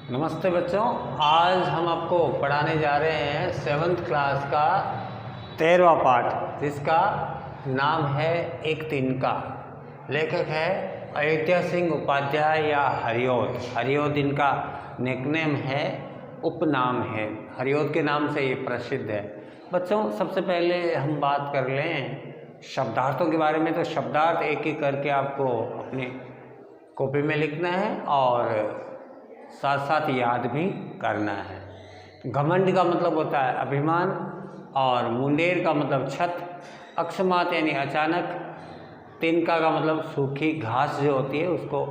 नमस्ते बच्चों, आज हम आपको पढ़ाने जा रहे हैं 7th क्लास का 13वां पाठ, जिसका नाम है एक तिनका। लेखक है अयोध्या सिंह उपाध्याय या हरिऔध। हरिऔध इनका निकनेम है, उपनाम है। हरिऔध के नाम से ये प्रसिद्ध है। बच्चों, सबसे पहले हम बात कर लें शब्दार्थों के बारे में। तो शब्दार्थ एक एक करके आपको अपनी कॉपी में लिखना है और साथ साथ याद भी करना है। घमंड का मतलब होता है अभिमान, और मुंडेर का मतलब छत, अकस्मात यानी अचानक, तिनका का मतलब सूखी घास जो होती है उसको,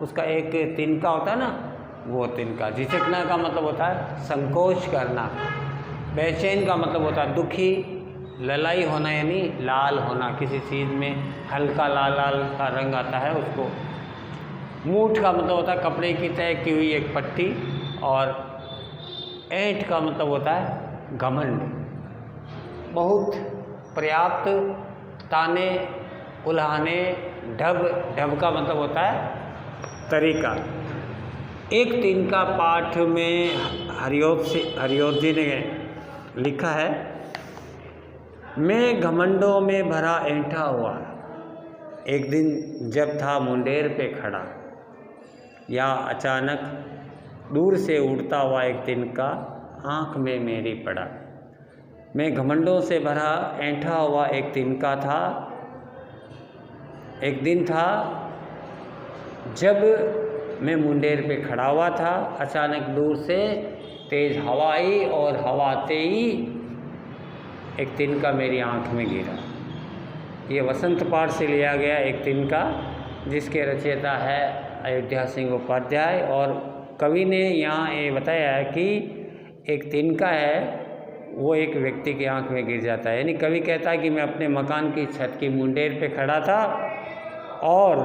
उसका एक तिनका होता है ना, वो तिनका। झिझकना का मतलब होता है संकोच करना। बेचैन का मतलब होता है दुखी। ललाई होना यानी लाल होना, किसी चीज़ में हल्का लाल लाल का रंग आता है उसको। मूठ का मतलब होता है कपड़े की तय की हुई एक पट्टी। और ऐंठ का मतलब होता है घमंड। बहुत पर्याप्त, ताने, उल्हाने, ढब का मतलब होता है तरीका। एक तिनका पाठ में हरिऔध जी ने लिखा है, मैं घमंडों में भरा ऐंठा हुआ एक दिन जब था मुंडेर पे खड़ा, या अचानक दूर से उड़ता हुआ एक तिनका आँख में मेरी पड़ा। मैं घमंडों से भरा ऐंठा हुआ एक तिनका था। एक दिन था जब मैं मुंडेर पे खड़ा हुआ था, अचानक दूर से तेज़ हवा आई और हवा आते ही एक तिनका मेरी आँख में गिरा। ये वसंत पाठ से लिया गया एक तिनका, जिसके रचयिता है अयोध्या सिंह उपाध्याय। और कवि ने यहाँ ये बताया है कि एक तिनका है वो एक व्यक्ति की आंख में गिर जाता है। यानी कवि कहता है कि मैं अपने मकान की छत की मुंडेर पे खड़ा था और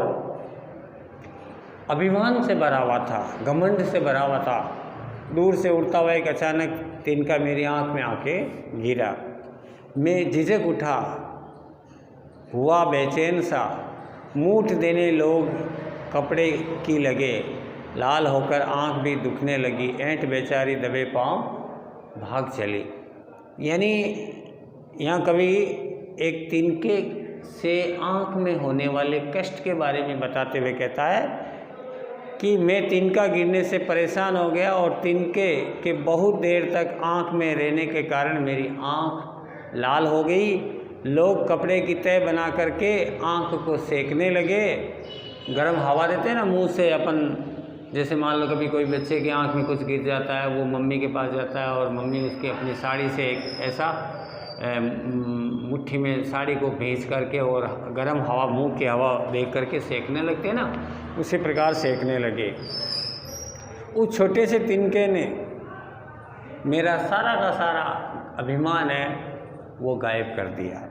अभिमान से भरा हुआ था, घमंड से भरा हुआ था। दूर से उड़ता हुआ एक अचानक तिनका मेरी आंख में आके गिरा। मैं झिझक उठा, हुआ बेचैन सा। मूठ देने लोग कपड़े की लगे, लाल होकर आँख भी दुखने लगी। ऐंठ बेचारी दबे पाँव भाग चली। यानी यहाँ कवि एक तिनके से आँख में होने वाले कष्ट के बारे में बताते हुए कहता है कि मैं तिनका गिरने से परेशान हो गया और तिनके के बहुत देर तक आँख में रहने के कारण मेरी आँख लाल हो गई। लोग कपड़े की तह बना करके आँख को सेकने लगे। गर्म हवा देते हैं ना मुंह से अपन, जैसे मान लो कभी कोई बच्चे की आंख में कुछ गिर जाता है, वो मम्मी के पास जाता है और मम्मी उसकी अपनी साड़ी से एक ऐसा मुट्ठी में साड़ी को भींच करके और गर्म हवा, मुंह की हवा देख करके सेकने लगते हैं ना, उसी प्रकार सेकने लगे। उस छोटे से तिनके ने मेरा सारा का सारा अभिमान है वो गायब कर दिया।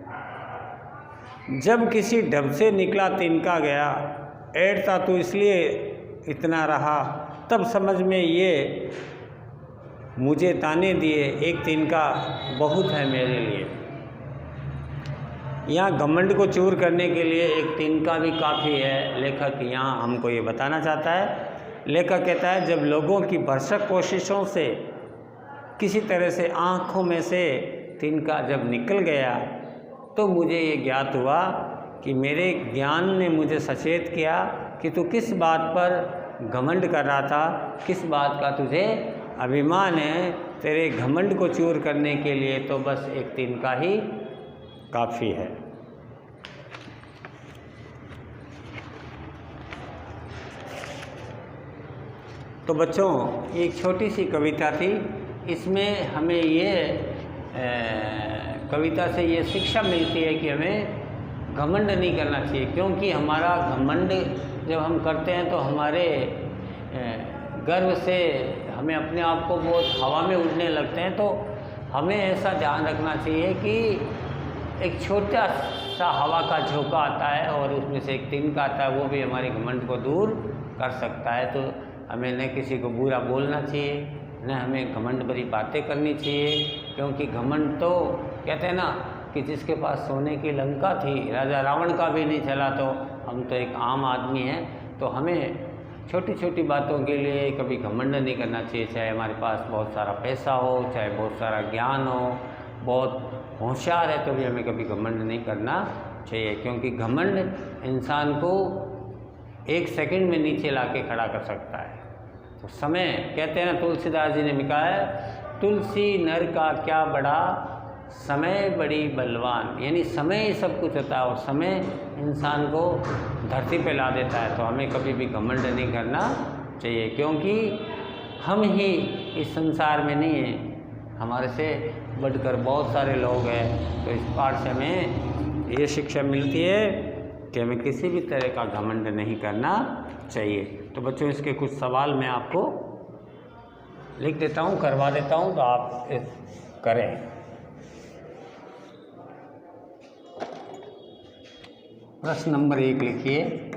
जब किसी ढब से निकला तिनका गया, ऐंठता तो इसलिए इतना रहा, तब समझ में ये मुझे ताने दिए, एक तिनका बहुत है मेरे लिए। यहाँ घमंड को चूर करने के लिए एक तिनका भी काफ़ी है। लेखक यहाँ हमको ये बताना चाहता है। लेखक कहता है, जब लोगों की भरसक कोशिशों से किसी तरह से आँखों में से तिनका जब निकल गया, तो मुझे ये ज्ञात हुआ कि मेरे ज्ञान ने मुझे सचेत किया कि तू किस बात पर घमंड कर रहा था, किस बात का तुझे अभिमान है। तेरे घमंड को चूर करने के लिए तो बस एक तिनका ही काफ़ी है। तो बच्चों, एक छोटी सी कविता थी। इसमें हमें ये कविता से ये शिक्षा मिलती है कि हमें घमंड नहीं करना चाहिए, क्योंकि हमारा घमंड जब हम करते हैं तो हमारे गर्व से हमें अपने आप को बहुत हवा में उड़ने लगते हैं। तो हमें ऐसा ध्यान रखना चाहिए कि एक छोटा सा हवा का झोंका आता है और उसमें से एक तिनका आता है, वो भी हमारे घमंड को दूर कर सकता है। तो हमें न किसी को बुरा बोलना चाहिए, न हमें घमंड भरी बातें करनी चाहिए, क्योंकि घमंड तो कहते हैं ना कि जिसके पास सोने की लंका थी, राजा रावण का भी नहीं चला, तो हम तो एक आम आदमी हैं। तो हमें छोटी छोटी बातों के लिए कभी घमंड नहीं करना चाहिए, चाहे हमारे पास बहुत सारा पैसा हो, चाहे बहुत सारा ज्ञान हो, बहुत होशियार है तो भी हमें कभी घमंड नहीं करना चाहिए, क्योंकि घमंड इंसान को 1 सेकंड में नीचे लाके खड़ा कर सकता है। तो समय कहते हैं ना, तुलसीदास जी ने भी कहा है, तुलसी नर का क्या बड़ा, समय बड़ी बलवान, यानी समय ही सब कुछ होता है और समय इंसान को धरती पे ला देता है। तो हमें कभी भी घमंड नहीं करना चाहिए, क्योंकि हम ही इस संसार में नहीं हैं, हमारे से बढ़कर बहुत सारे लोग हैं। तो इस पाठ से हमें ये शिक्षा मिलती है कि हमें किसी भी तरह का घमंड नहीं करना चाहिए। तो बच्चों, इसके कुछ सवाल मैं आपको लिख देता हूँ, करवा देता हूँ, तो आप करें। प्रश्न नंबर 1 लिखिए।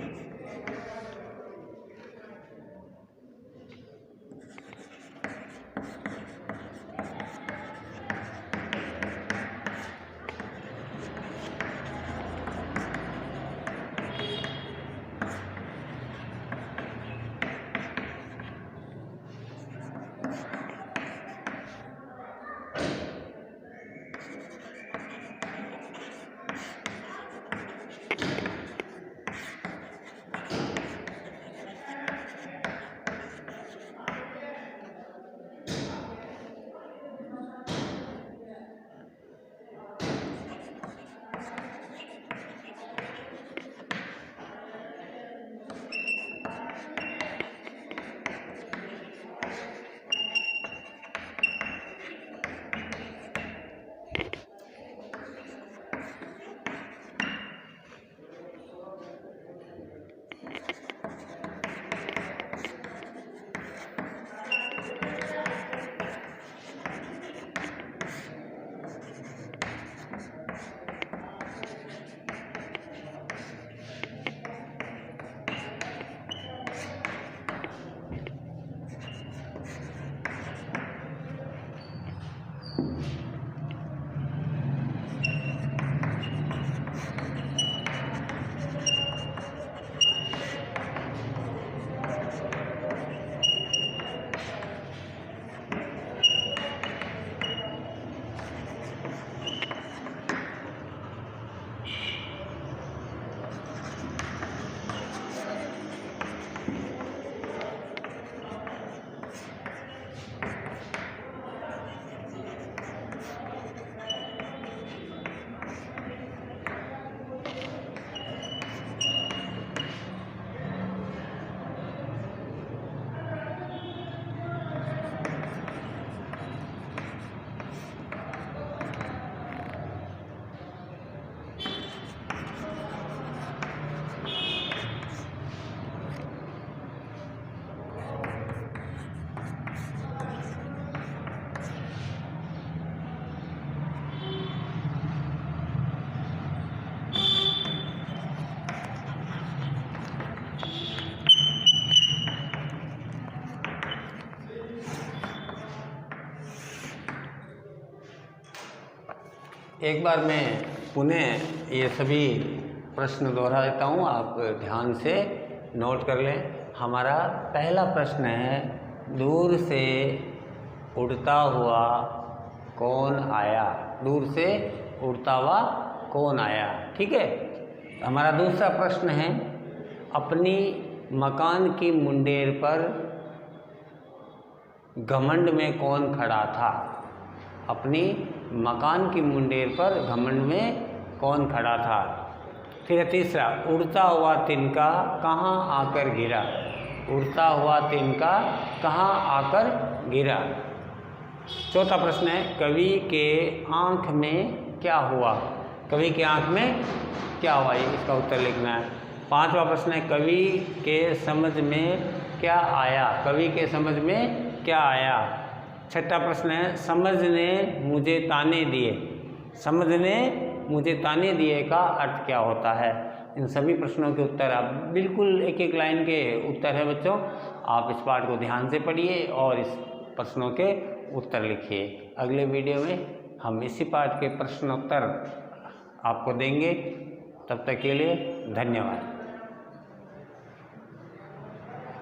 एक बार मैं पुनः ये सभी प्रश्न दोहरा देता हूँ, आप ध्यान से नोट कर लें। हमारा पहला प्रश्न है, दूर से उड़ता हुआ कौन आया। दूर से उड़ता हुआ कौन आया, ठीक है। हमारा दूसरा प्रश्न है, अपनी मकान की मुंडेर पर घमंड में कौन खड़ा था। अपनी मकान की मुंडेर पर घमंड में कौन खड़ा था। फिर तीसरा, उड़ता हुआ तिनका कहाँ आकर गिरा। उड़ता हुआ तिनका कहाँ आकर गिरा। चौथा प्रश्न है, कवि के आँख में क्या हुआ। कवि के आँख में क्या हुआ, ये इसका उत्तर लिखना है। पांचवा प्रश्न है, कवि के समझ में क्या आया। कवि के समझ में क्या आया। छठा प्रश्न है, समझ ने मुझे ताने दिए। समझ ने मुझे ताने दिए का अर्थ क्या होता है। इन सभी प्रश्नों के उत्तर आप बिल्कुल एक एक लाइन के उत्तर है बच्चों। आप इस पाठ को ध्यान से पढ़िए और इस प्रश्नों के उत्तर लिखिए। अगले वीडियो में हम इसी पाठ के प्रश्नोत्तर आपको देंगे। तब तक के लिए धन्यवाद।